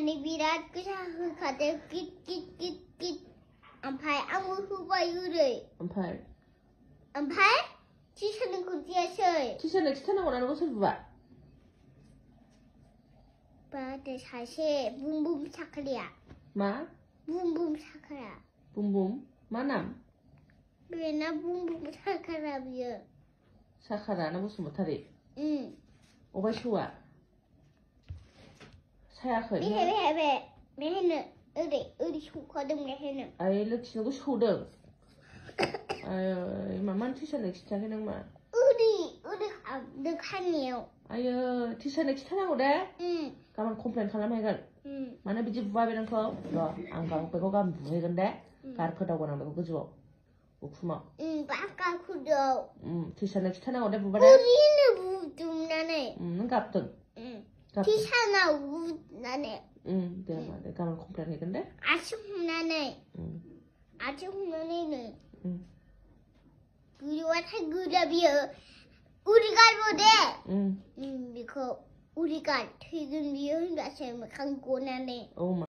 아니 비라 그샤흐 가데 깃깃깃깃 암파이 아무 후바유를 암팔 지사는 군지야셔 티셔츠 티타는 원하는 것을 봐. 바데 사실 붐붐 사카리야 마 붐붐 사카라 붐붐 마남 왜나 붐붐 사카라비여 사카라는 무슨 못하리. 응 오바 쇼와 사야커. 매해는 어디 쇼거든 매해는 아이 럭치는 거 쇼등. 아유 이만만 티셔츠 티타는 마. 어디 늑하니요 아유 티셔츠 티타는 거래. 응 가만 컴플레인 खालामहैगोन. 응 मानो बिदि बुवा बे नोंखौ र' आं बेखौ गाबोन बुहैगोन दे गार फोदावगोन आं बेखौ गोजौआव उखुमाव बाका खुदौ टिचारनो खिथानांगौ दे बुबा दे 우리는 우dum나네 नों गाबदों 티샤나 우나네 दे होमबा दे गाबोन कमप्लेन हैगोन दे 아침 홈나네 아침 홈나네는 그리와 탈그라비어 우리가 보대 이거 우리가 퇴근 위험하세요 강고나네